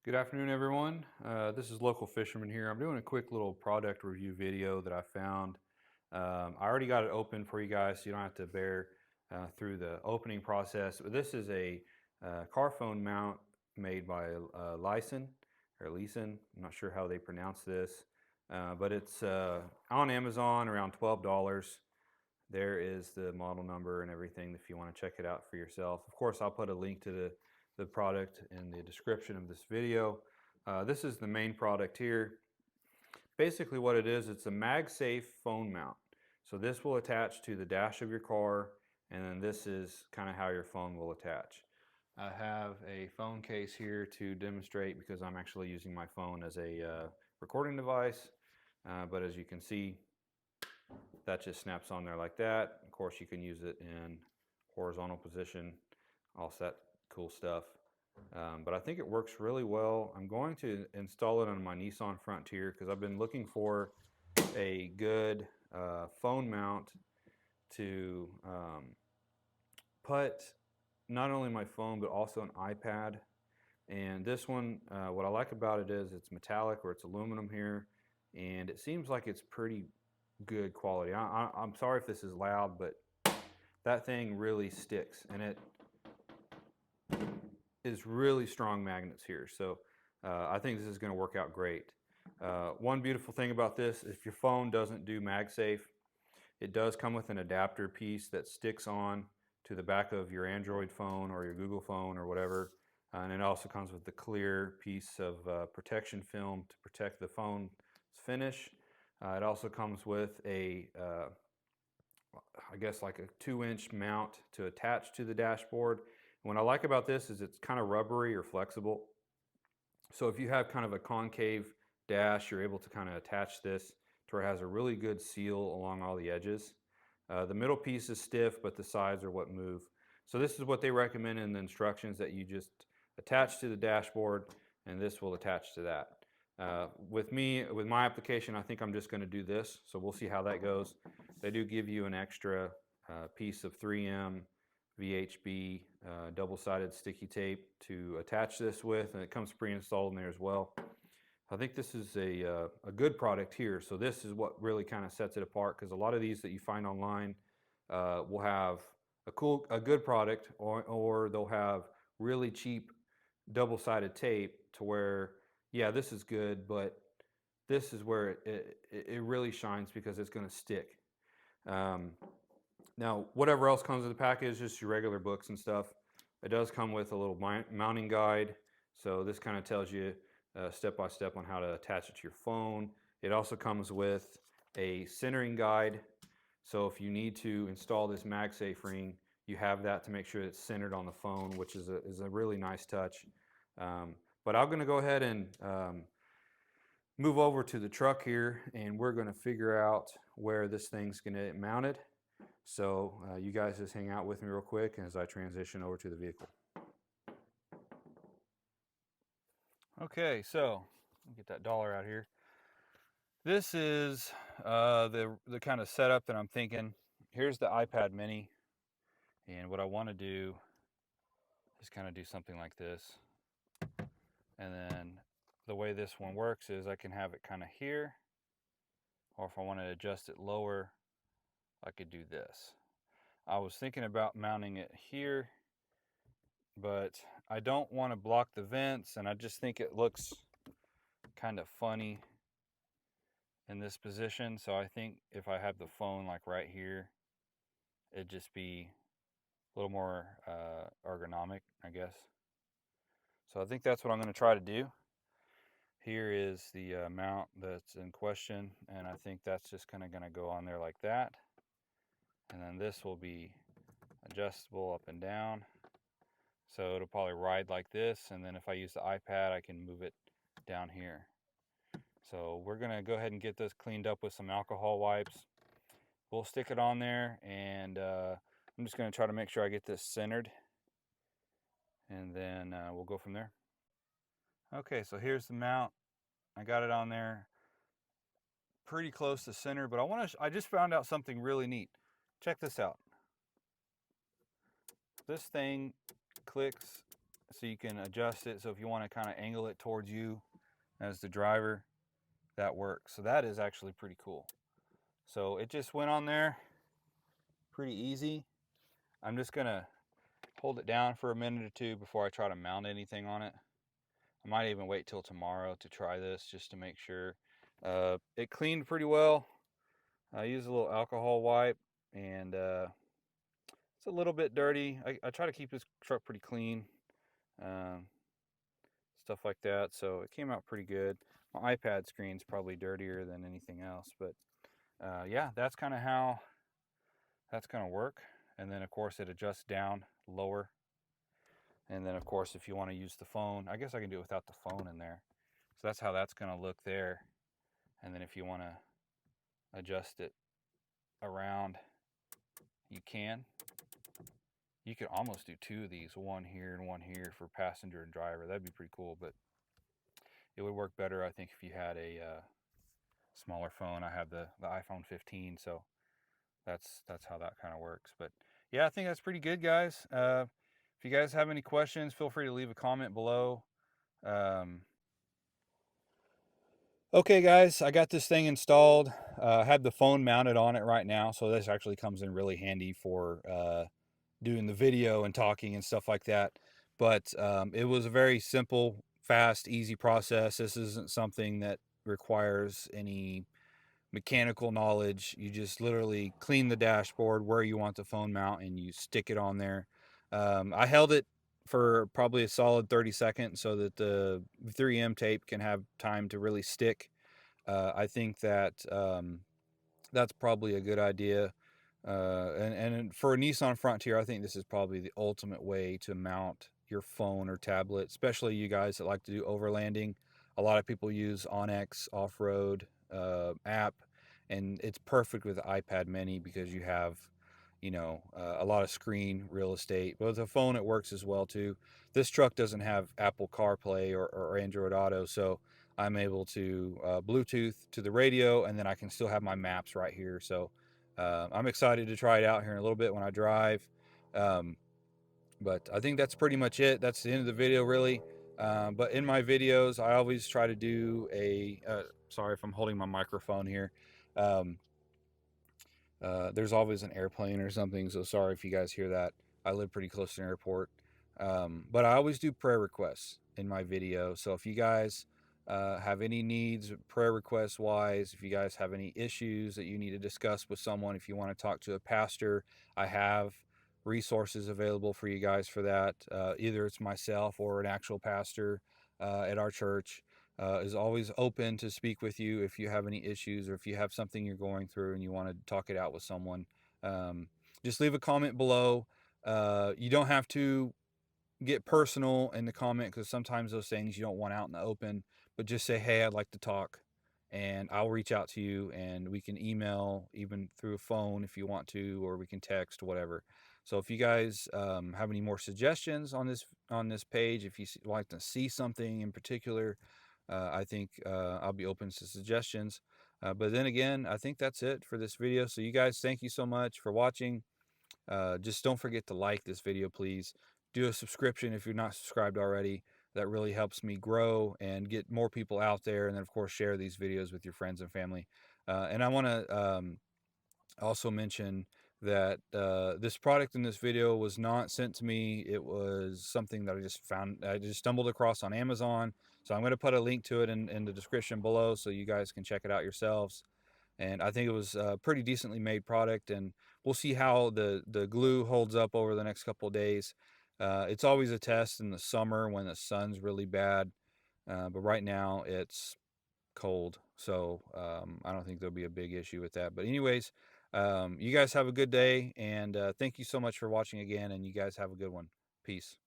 Good afternoon, everyone. This is Local Fisherman here. I'm doing a quick little product review video that I found. I already got it open for you guys, so you don't have to bear through the opening process. But this is a car phone mount made by Lyson or Leeson. I'm not sure how they pronounce this, but it's on Amazon around $12. There is the model number and everything if you want to check it out for yourself. Of course, I'll put a link to the product in the description of this video. This is the main product here. Basically what it is, it's a MagSafe phone mount. So this will attach to the dash of your car, and then this is kind of how your phone will attach. I have a phone case here to demonstrate because I'm actually using my phone as a recording device. But as you can see, that just snaps on there like that. Of course, you can use it in horizontal position, all that cool stuff. But I think it works really well. I'm going to install it on my Nissan Frontier because I've been looking for a good phone mount to put not only my phone but also an iPad. And this one, what I like about it is it's metallic or it's aluminum here, and it seems like it's pretty good quality. I'm sorry if this is loud, but that thing really sticks, and it is really strong magnets here. So I think this is going to work out great. One beautiful thing about this, if your phone doesn't do MagSafe, it does come with an adapter piece that sticks on to the back of your Android phone or your Google phone or whatever. And it also comes with the clear piece of protection film to protect the phone's finish. It also comes with a, I guess like a 2-inch mount to attach to the dashboard. And what I like about this is it's kind of rubbery or flexible. So if you have kind of a concave dash, you're able to kind of attach this to where it has a really good seal along all the edges. The middle piece is stiff, but the sides are what move. So this is what they recommend in the instructions, that you just attach to the dashboard, and this will attach to that. With my application, I think I'm just going to do this, so we'll see how that goes. They do give you an extra piece of 3M VHB double-sided sticky tape to attach this with, and it comes pre-installed in there as well. I think this is a good product here. So this is what really kind of sets it apart, because a lot of these that you find online will have a good product, or they'll have really cheap double-sided tape to where, yeah, this is good, but this is where it really shines because it's going to stick. Now, whatever else comes in the package, just your regular books and stuff. It does come with a little mounting guide. So this kind of tells you step by step on how to attach it to your phone. It also comes with a centering guide. So if you need to install this MagSafe ring, you have that to make sure it's centered on the phone, which is a really nice touch. But I'm going to go ahead and move over to the truck here, and we're going to figure out where this thing's going to get mounted. So you guys just hang out with me real quick as I transition over to the vehicle. Okay, so get that dollar out here. This is the kind of setup that I'm thinking. Here's the iPad mini, and what I want to do is kind of do something like this. And then the way this one works is I can have it kind of here, or if I want to adjust it lower, I could do this. I was thinking about mounting it here, but I don't want to block the vents, and I just think it looks kind of funny in this position. So I think if I have the phone like right here, it'd just be a little more ergonomic, I guess. So I think that's what I'm going to try to do. Here is the mount that's in question, and I think that's just kind of going to go on there like that. And then this will be adjustable up and down. So it'll probably ride like this, and then if I use the iPad, I can move it down here. So we're going to go ahead and get this cleaned up with some alcohol wipes. We'll stick it on there, and I'm just going to try to make sure I get this centered, and then we'll go from there. Okay, so here's the mount. I got it on there pretty close to center, but I just found out something really neat. Check this out. This thing clicks so you can adjust it. So if you want to kind of angle it towards you as the driver, that works. So that is actually pretty cool. So it just went on there pretty easy. I'm just gonna hold it down for a minute or two before I try to mount anything on it. I might even wait till tomorrow to try this just to make sure. It cleaned pretty well. I used a little alcohol wipe, and it's a little bit dirty. I try to keep this truck pretty clean, um, stuff like that. So it came out pretty good. My iPad screen's probably dirtier than anything else, but yeah, that's kind of how that's going to work. And then of course it adjusts down, lower. And then of course if you want to use the phone, I guess I can do it without the phone in there. So that's how that's going to look there. And then if you want to adjust it around, you can. You could almost do two of these, one here and one here for passenger and driver. That'd be pretty cool, but it would work better, I think, if you had a smaller phone. I have the iPhone 15, so that's how that kind of works. But yeah, I think that's pretty good, guys. If you guys have any questions, feel free to leave a comment below. Okay, guys, I got this thing installed. I have the phone mounted on it right now, so this actually comes in really handy for doing the video and talking and stuff like that. But it was a very simple, fast, easy process. This isn't something that requires any mechanical knowledge. You just literally clean the dashboard where you want the phone mount and you stick it on there. I held it for probably a solid 30 seconds so that the 3M tape can have time to really stick. I think that that's probably a good idea. And for a Nissan Frontier, I think this is probably the ultimate way to mount your phone or tablet, especially you guys that like to do overlanding. A lot of people use Onyx off-road app, and it's perfect with the iPad Mini because you have, a lot of screen real estate. But with a phone, it works as well too. This truck doesn't have Apple CarPlay or Android Auto, so I'm able to Bluetooth to the radio, and then I can still have my maps right here. So I'm excited to try it out here in a little bit when I drive. Um, but I think that's pretty much it. That's the end of the video, really. But in my videos, I always try to do sorry if I'm holding my microphone here. Um, there's always an airplane or something, so sorry if you guys hear that. I live pretty close to an airport. But I always do prayer requests in my video. So if you guys have any needs, prayer requests wise, if you guys have any issues that you need to discuss with someone, if you want to talk to a pastor, I have resources available for you guys for that. Either it's myself or an actual pastor at our church is always open to speak with you if you have any issues or if you have something you're going through and you want to talk it out with someone. Um, just leave a comment below. You don't have to get personal in the comment because sometimes those things you don't want out in the open, but just say, hey, I'd like to talk, and I'll reach out to you and we can email even through a phone if you want to, or we can text, whatever. So if you guys have any more suggestions on this page, if you like to see something in particular, I think I'll be open to suggestions. But then again, I think that's it for this video. So you guys, thank you so much for watching. Just don't forget to like this video, please. Do a subscription if you're not subscribed already. That really helps me grow and get more people out there. And then, of course, share these videos with your friends and family. And I want to also mention that this product in this video was not sent to me. It was something that I just stumbled across on Amazon. So I'm going to put a link to it in the description below so you guys can check it out yourselves. And I think it was a pretty decently made product, and we'll see how the glue holds up over the next couple of days. It's always a test in the summer when the sun's really bad, but right now it's cold, so I don't think there'll be a big issue with that. But anyways, you guys have a good day, and thank you so much for watching again, and you guys have a good one. Peace.